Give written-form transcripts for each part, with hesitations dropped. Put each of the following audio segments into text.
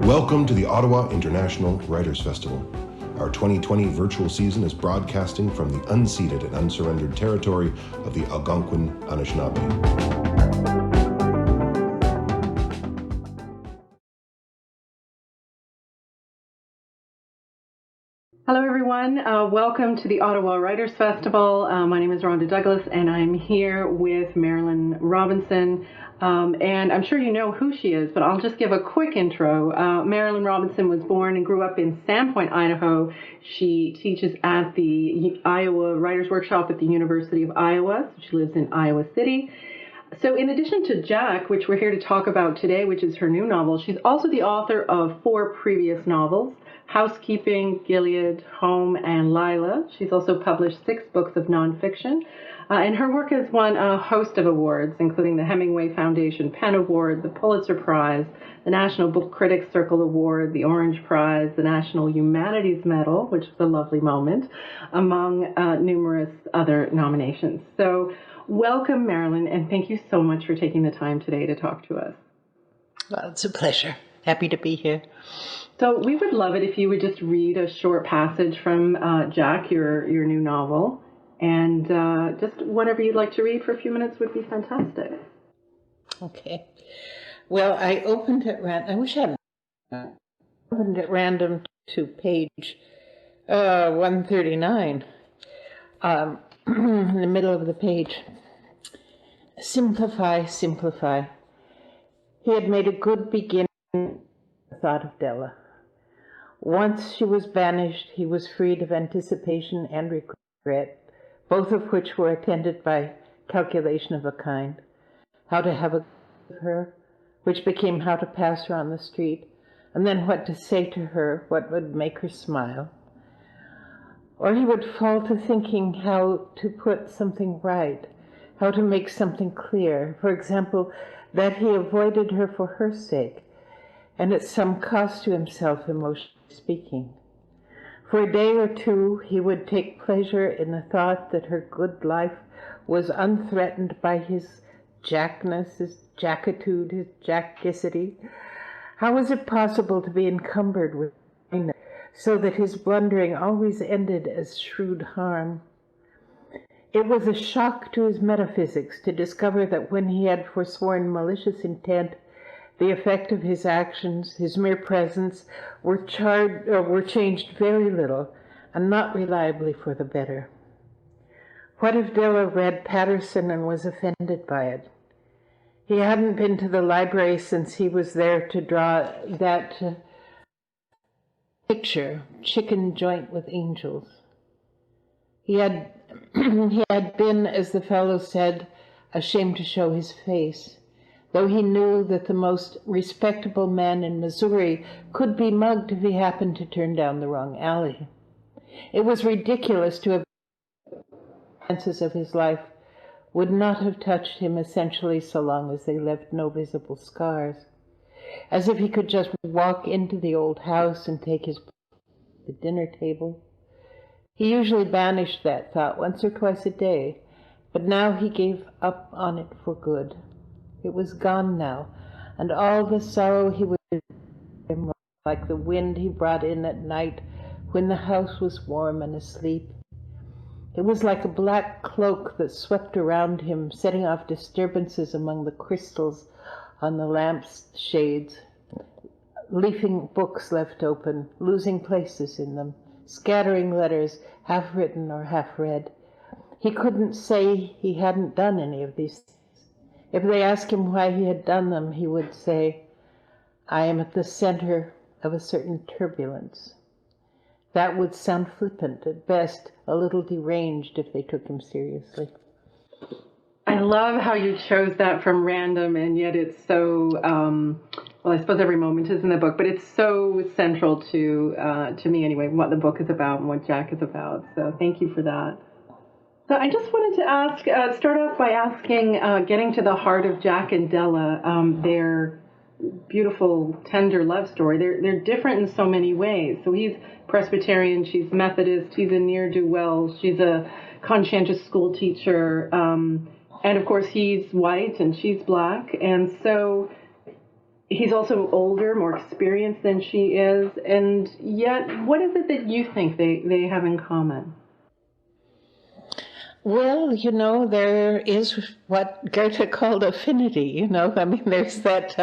Welcome to the Ottawa International Writers Festival. Our 2020 virtual season is broadcasting from the unceded and unsurrendered territory of the Algonquin Anishinaabe. Hello everyone, welcome to the Ottawa Writers Festival. My name is Rhonda Douglas and I'm here with Marilynne Robinson. And I'm sure you know who she is, but I'll just give a quick intro. Marilynne Robinson was born and grew up in Sandpoint, Idaho. She teaches at the Iowa Writers Workshop at the University of Iowa. So she lives in Iowa City. So in addition to Jack, which we're here to talk about today, which is her new novel, she's also the author of 4 previous novels: Housekeeping, Gilead, Home, and Lila. She's also published 6 books of nonfiction. And her work has won a host of awards, including the Hemingway Foundation PEN Award, the Pulitzer Prize, the National Book Critics Circle Award, the Orange Prize, the National Humanities Medal, which is a lovely moment, among numerous other nominations. So welcome, Marilynne, and thank you so much for taking the time today to talk to us. Well, it's a pleasure. Happy to be here. So we would love it if you would just read a short passage from Jack, your new novel. And just whatever you'd like to read for a few minutes would be fantastic. Okay. Well, I opened at random. I wish I hadn't opened at random to page 139. In the middle of the page. Simplify, simplify. He had made a good beginning with the thought of Della. Once she was banished, he was freed of anticipation and regret, both of which were attended by calculation of a kind. How to have a with her, which became how to pass her on the street, and then what to say to her, what would make her smile. Or he would fall to thinking how to put something right, how to make something clear. For example, that he avoided her for her sake, and at some cost to himself, emotionally speaking. For a day or two, he would take pleasure in the thought that her good life was unthreatened by his jackness, his jackitude, his jackicity. How was it possible to be encumbered with kindness, so that his blundering always ended as shrewd harm? It was a shock to his metaphysics to discover that when he had forsworn malicious intent, the effect of his actions, his mere presence, were changed very little, and not reliably for the better. What if Della read Patterson and was offended by it? He hadn't been to the library since he was there to draw that picture, Chicken Joint with Angels. He had been, as the fellow said, ashamed to show his face, though he knew that the most respectable man in Missouri could be mugged if he happened to turn down the wrong alley. It was ridiculous to have chances of his life would not have touched him essentially so long as they left no visible scars. As if he could just walk into the old house and take his place at the dinner table. He usually banished that thought once or twice a day, but now he gave up on it for good. It was gone now, and all the sorrow he would him like the wind he brought in at night when the house was warm and asleep. It was like a black cloak that swept around him, setting off disturbances among the crystals on the lamp's shades, leaving books left open, losing places in them, scattering letters, half written or half read. He couldn't say he hadn't done any of these things. If they asked him why he had done them, he would say, "I am at the center of a certain turbulence." That would sound flippant, at best a little deranged if they took him seriously. I love how you chose that from random, and yet it's so, well, I suppose every moment is in the book, but it's so central to me anyway, what the book is about and what Jack is about. So thank you for that. So I just wanted to ask, start off by asking, getting to the heart of Jack and Della, their beautiful, tender love story. They're different in so many ways. So he's Presbyterian, she's Methodist, he's a ne'er-do-well, she's a conscientious school teacher, and of course he's white and she's black. And so he's also older, more experienced than she is, and yet, what is it that you think they have in common? Well, there is what Goethe called affinity, I mean, there's that,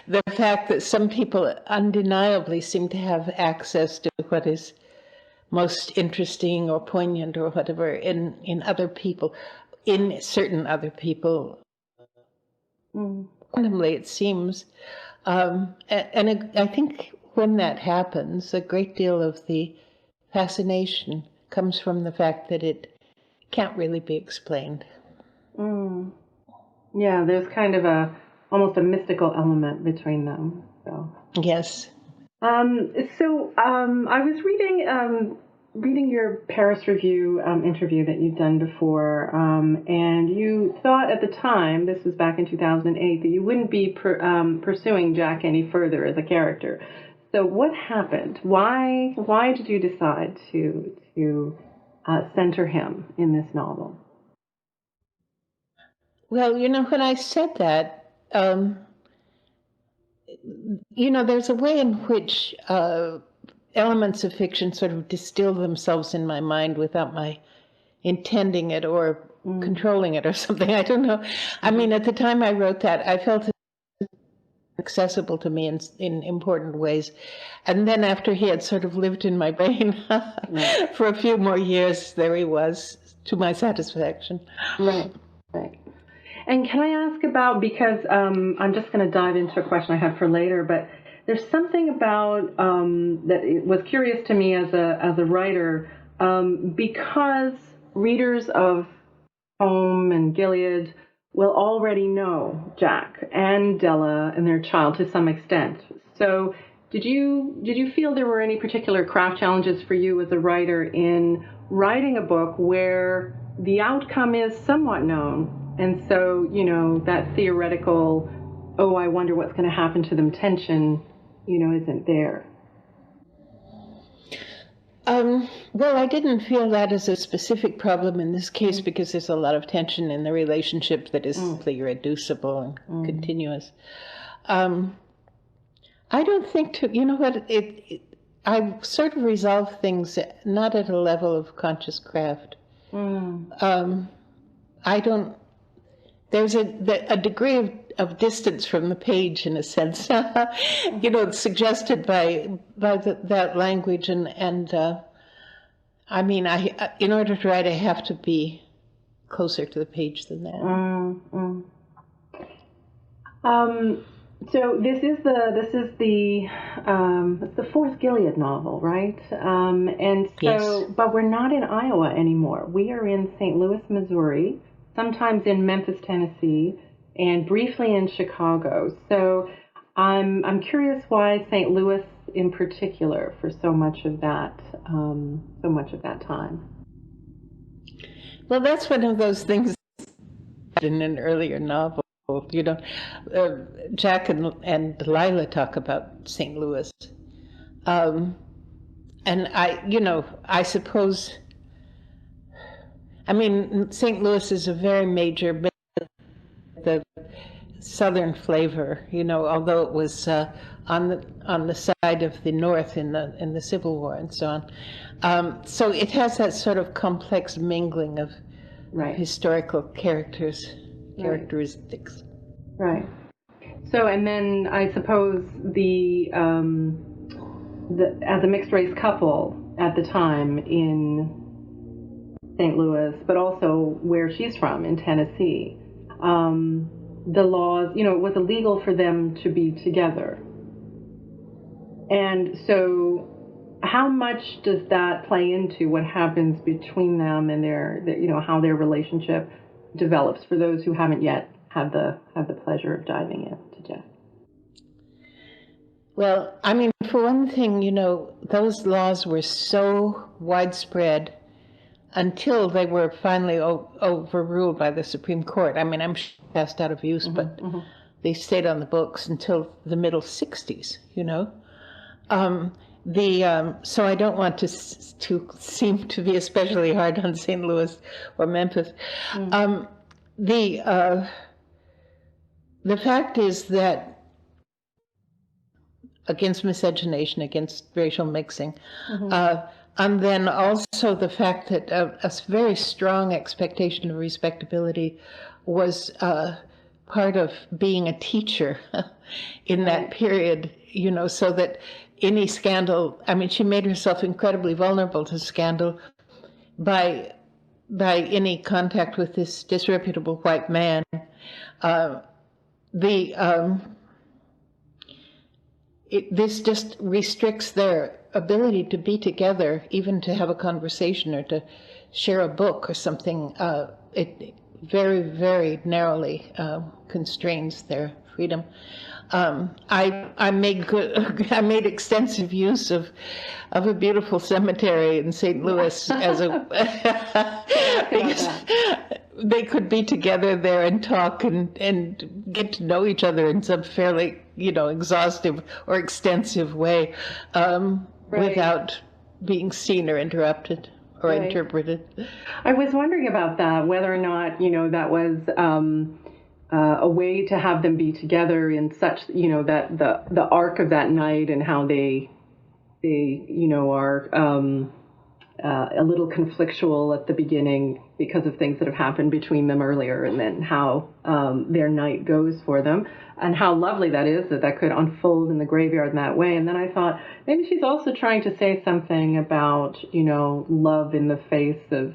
the fact that some people undeniably seem to have access to what is most interesting or poignant or whatever in other people, in certain other people. Randomly, it seems. And I think when that happens, a great deal of the fascination comes from the fact that it can't really be explained. Yeah, there's kind of almost a mystical element between them. So. Yes. I was reading your Paris Review interview that you'd done before, and you thought at the time, this was back in 2008, that you wouldn't be pursuing Jack any further as a character. So what happened? Why did you decide to center him in this novel? Well, when I said that, there's a way in which elements of fiction sort of distill themselves in my mind without my intending it or controlling it or something. I don't know. I mean, at the time I wrote that, I felt it accessible to me in important ways. And then after he had sort of lived in my brain for a few more years, there he was, to my satisfaction. Right. And can I ask about, because I'm just going to dive into a question I had for later, but there's something about that it was curious to me as a writer, because readers of Home and Gilead will already know Jack and Della and their child to some extent. So did you feel there were any particular craft challenges for you as a writer in writing a book where the outcome is somewhat known? And so, that theoretical, oh, I wonder what's going to happen to them tension, isn't there. Well, I didn't feel that as a specific problem in this case because there's a lot of tension in the relationship that is simply irreducible and continuous. I don't think I sort of resolve things not at a level of conscious craft. I don't. There's a degree of distance from the page, in a sense, suggested by that language, and I mean, in order to write, I have to be closer to the page than that. So this is the fourth Gilead novel, right? And so, yes. But we're not in Iowa anymore. We are in St. Louis, Missouri, sometimes in Memphis, Tennessee, and briefly in Chicago. So I'm curious why St. Louis in particular for so much of that time. Well, that's one of those things in an earlier novel. Jack and Delilah talk about St. Louis, and I suppose. I mean, St. Louis is a very major, but the southern flavor, although it was on the side of the North in the Civil War and so on. So it has that sort of complex mingling of historical characteristics. Right. So, and then I suppose as a mixed race couple at the time in St. Louis, but also where she's from in Tennessee, the laws, it was illegal for them to be together. And so how much does that play into what happens between them and their how their relationship develops for those who haven't yet had the pleasure of diving into Jack? Well, I mean, for one thing, those laws were so widespread until they were finally overruled by the Supreme Court. I mean, I'm passed out of use, but they stayed on the books until the middle 60s, So I don't want to seem to be especially hard on St. Louis or Memphis. The fact is that against miscegenation, against racial mixing. And then also the fact that a very strong expectation of respectability was part of being a teacher in that period, you know, so that any scandal, I mean, she made herself incredibly vulnerable to scandal by any contact with this disreputable white man. This just restricts their ability to be together, even to have a conversation or to share a book or something. It very, very narrowly constrains their freedom. I made extensive use of a beautiful cemetery in St. Louis as a because they could be together there and talk and get to know each other in some fairly, you know, exhaustive or extensive way, without being seen or interrupted or interpreted. I was wondering about that, whether or not, you know, that was a way to have them be together in such, you know, that the arc of that night and how they you know, are a little conflictual at the beginning because of things that have happened between them earlier, and then how their night goes for them, and how lovely that is that could unfold in the graveyard in that way. And then I thought maybe she's also trying to say something about, you know, love in the face of,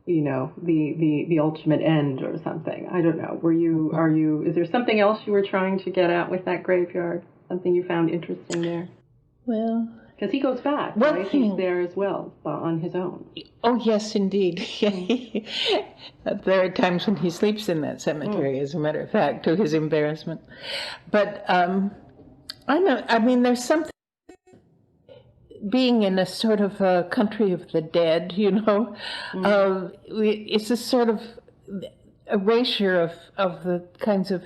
you know, the ultimate end or something. I don't know. Is there something else you were trying to get at with that graveyard? Something you found interesting there? Well, because he goes back, right? He's there as well, on his own. Oh, yes, indeed. There are times when he sleeps in that cemetery, as a matter of fact, to his embarrassment. But I mean, there's something being in a sort of a country of the dead, you know. It's a sort of erasure of the kinds of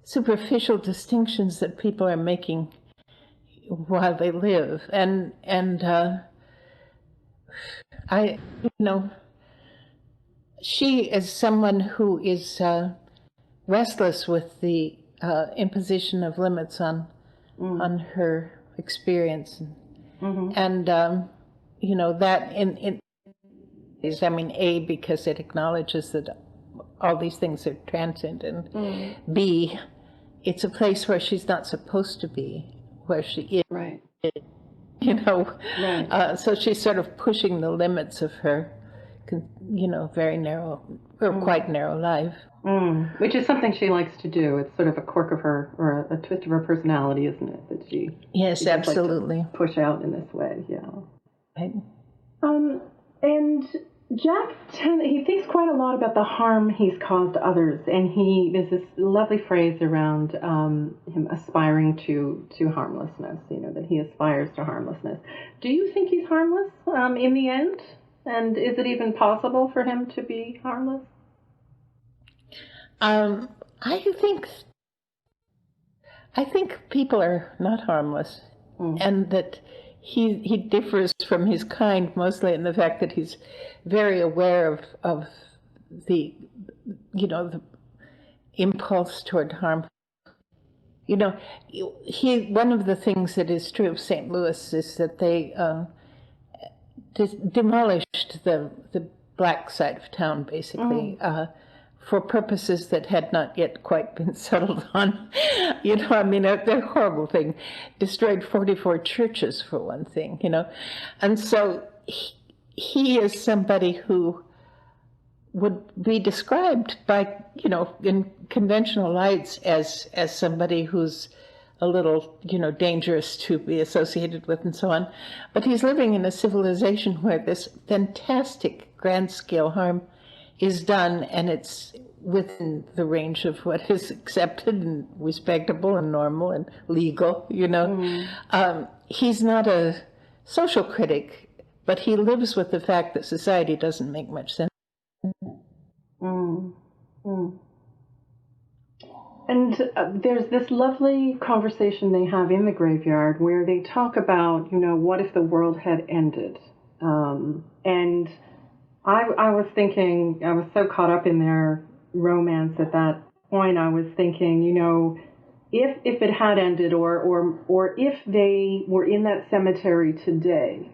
superficial distinctions that people are making while they live, and I, you know, she is someone who is restless with the imposition of limits on her experience, and you know, that is, I mean, A, because it acknowledges that all these things are transient, and B, it's a place where she's not supposed to be, where she is, right? You know, right. So she's sort of pushing the limits of her, you know, very narrow or quite narrow life. Which is something she likes to do. It's sort of a quirk of her, or a twist of her personality, isn't it? That she absolutely like to push out in this way. Yeah. Right. And Jack, he thinks quite a lot about the harm he's caused others, and there's this lovely phrase around him aspiring to harmlessness, you know, that he aspires to harmlessness. Do you think he's harmless in the end? And is it even possible for him to be harmless? I think people are not harmless, and that he differs from his kind mostly in the fact that he's very aware of the, you know, the impulse toward harm. You know, one of the things that is true of St. Louis is that they demolished the black side of town, basically, for purposes that had not yet quite been settled on. You know, I mean, they're a horrible thing. Destroyed 44 churches, for one thing, you know. And so he is somebody who would be described by, you know, in conventional lights as somebody who's a little, you know, dangerous to be associated with and so on. But he's living in a civilization where this fantastic grand-scale harm is done, and it's within the range of what is accepted and respectable and normal and legal, you know. He's not a social critic, but he lives with the fact that society doesn't make much sense. And there's this lovely conversation they have in the graveyard where they talk about, you know, what if the world had ended? And I was thinking, I was so caught up in their romance at that point, I was thinking, you know, if it had ended, or if they were in that cemetery today,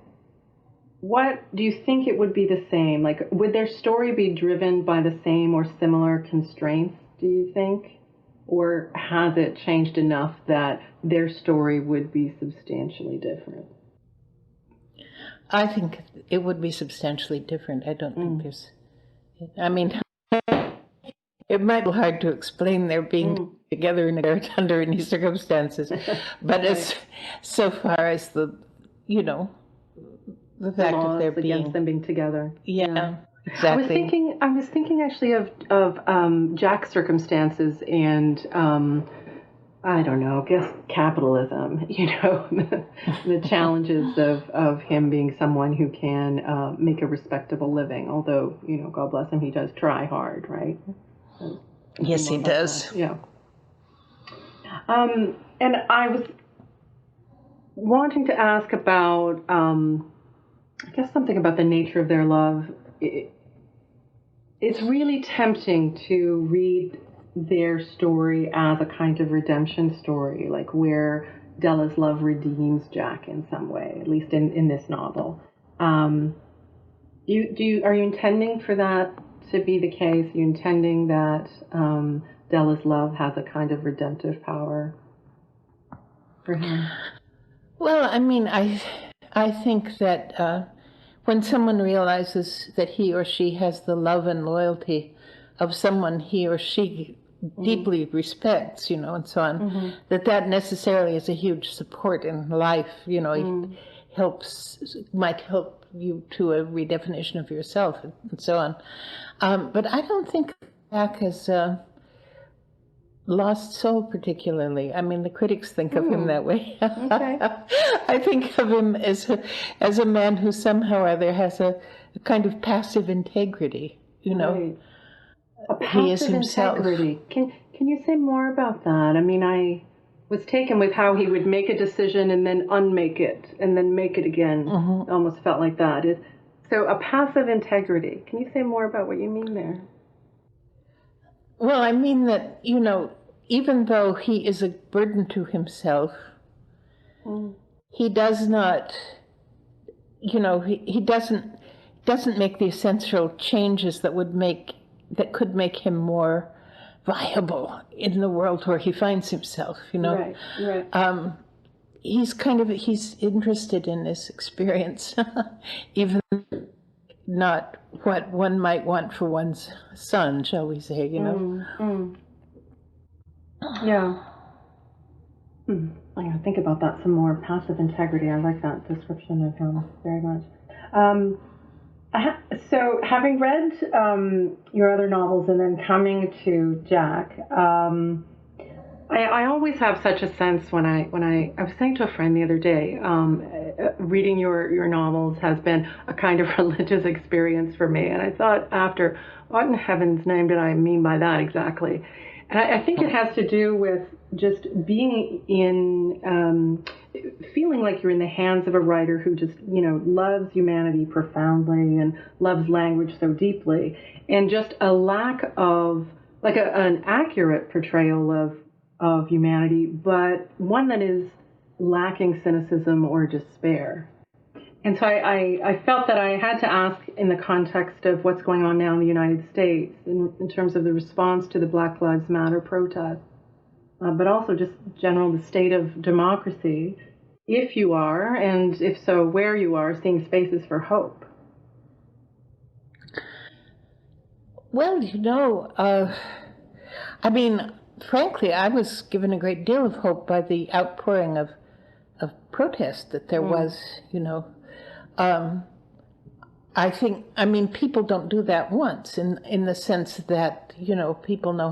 what do you think it would be the same? Like, would their story be driven by the same or similar constraints, do you think? Or has it changed enough that their story would be substantially different? I think it would be substantially different. I don't think there's... I mean, it might be hard to explain their being together under any circumstances, but right. As so far as the fact of their being against them being together. Yeah, exactly. I was thinking actually of Jack's circumstances and I don't know, I guess capitalism. The challenges of him being someone who can make a respectable living. Although God bless him, he does try hard, right? Yes, he does. That. Yeah. And I was wanting to ask about, I guess, something about the nature of their love. It's really tempting to read their story as a kind of redemption story, like where Della'S love redeems Jack in some way, at least in this novel. Are you intending for that to be the case? Are you intending that Della'S love has a kind of redemptive power for him? Well, I mean, I think that when someone realizes that he or she has the love and loyalty of someone he or she deeply respects, and so on, that necessarily is a huge support in life. It might help you to a redefinition of yourself and so on. But I don't think Jack has lost soul particularly. I mean, the critics think of him that way. Okay. I think of him as a man who somehow or other has a kind of passive integrity. Right. A passive he is himself. Integrity. Can you say more about that? I mean, I was taken with how he would make a decision and then unmake it and then make it again. Almost felt like that. So a passive integrity. Can you say more about what you mean there? Well, I mean that, even though he is a burden to himself, he does not, he doesn't make the essential changes that could make him more viable in the world where he finds himself, Right. He's interested in this experience, even not what one might want for one's son, shall we say, Yeah. I'm going to think about that some more. Passive integrity. I like that description of him very much. So having read your other novels and then coming to Jack, I always have such a sense when I was saying to a friend the other day, reading your novels has been a kind of religious experience for me. And I thought after, what in heaven's name did I mean by that exactly? And I think it has to do with just being feeling like you're in the hands of a writer who just, loves humanity profoundly and loves language so deeply, and just a lack of, like an accurate portrayal of humanity, but one that is lacking cynicism or despair. And so I felt that I had to ask in the context of what's going on now in the United States in terms of the response to the Black Lives Matter protests, but also just the state of democracy, if you are, and if so, where you are, seeing spaces for hope. Well, I mean, frankly, I was given a great deal of hope by the outpouring of protest that there was, I mean, people don't do that once in the sense that, people know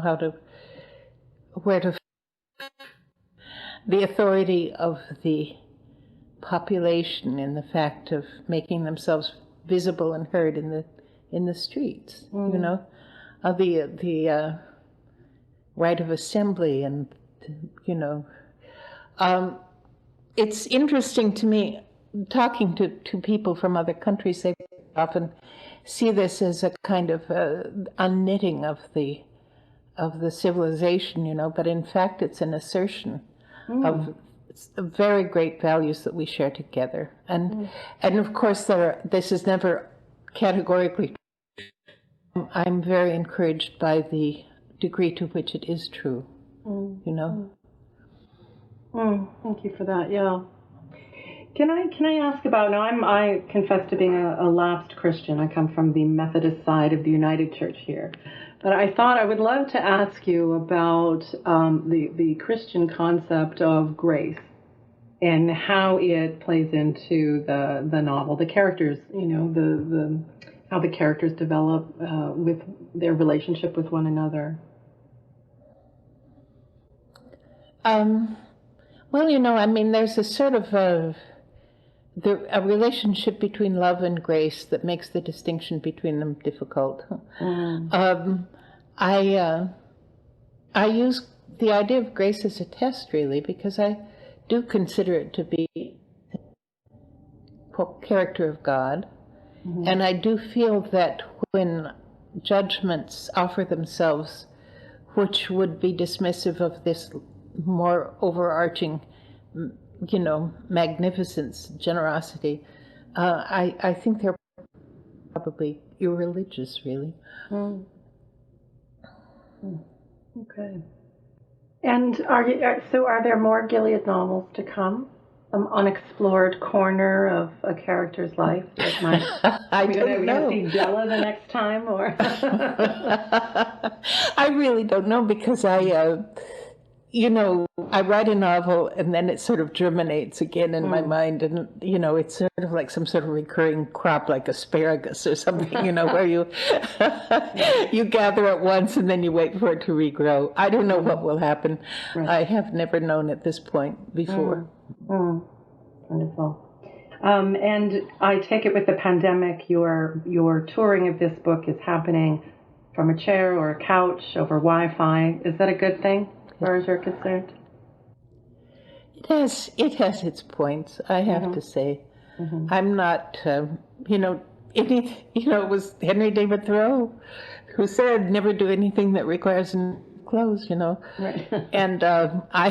where to the authority of the population in the fact of making themselves visible and heard in the streets, the right of assembly and, it's interesting to me, talking to people from other countries, they often see this as a kind of unknitting of the civilization, but in fact it's an assertion of very great values that we share together. And of course this is never categorically true. I'm very encouraged by the degree to which it is true, Thank you for that. Yeah. Can I ask about, now I confess to being a lapsed Christian. I come from the Methodist side of the United Church here. But I thought I would love to ask you about the Christian concept of grace and how it plays into the novel, the characters, how the characters develop with their relationship with one another. Well, there's a sort of a relationship between love and grace that makes the distinction between them difficult. I use the idea of grace as a test, really, because I do consider it to be the character of God. And I do feel that when judgments offer themselves, which would be dismissive of this more overarching, magnificence, generosity, I think they're probably irreligious, really. Okay. And are there more Gilead novels to come? Some unexplored corner of a character's life that might. I don't know. Are we going to see Della the next time, or? I really don't know, because I write a novel and then it sort of germinates again in my mind, and it's sort of like some sort of recurring crop, like asparagus or something, where you you gather it once and then you wait for it to regrow. I don't know what will happen. Right. I have never known at this point before. Wonderful. And I take it with the pandemic, your touring of this book is happening from a chair or a couch over Wi-Fi. Is that a good thing, as far as you're concerned? It has its points, I have to say. I'm not, it was Henry David Thoreau who said, never do anything that requires clothes, Right. And I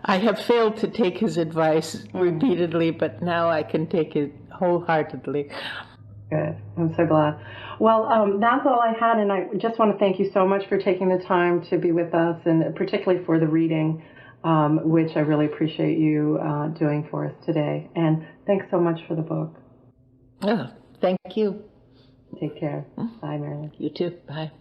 have failed to take his advice repeatedly, but now I can take it wholeheartedly. Good. I'm so glad. Well, that's all I had, and I just want to thank you so much for taking the time to be with us, and particularly for the reading, which I really appreciate you doing for us today. And thanks so much for the book. Oh, thank you. Take care. Bye, Marilyn. You too. Bye.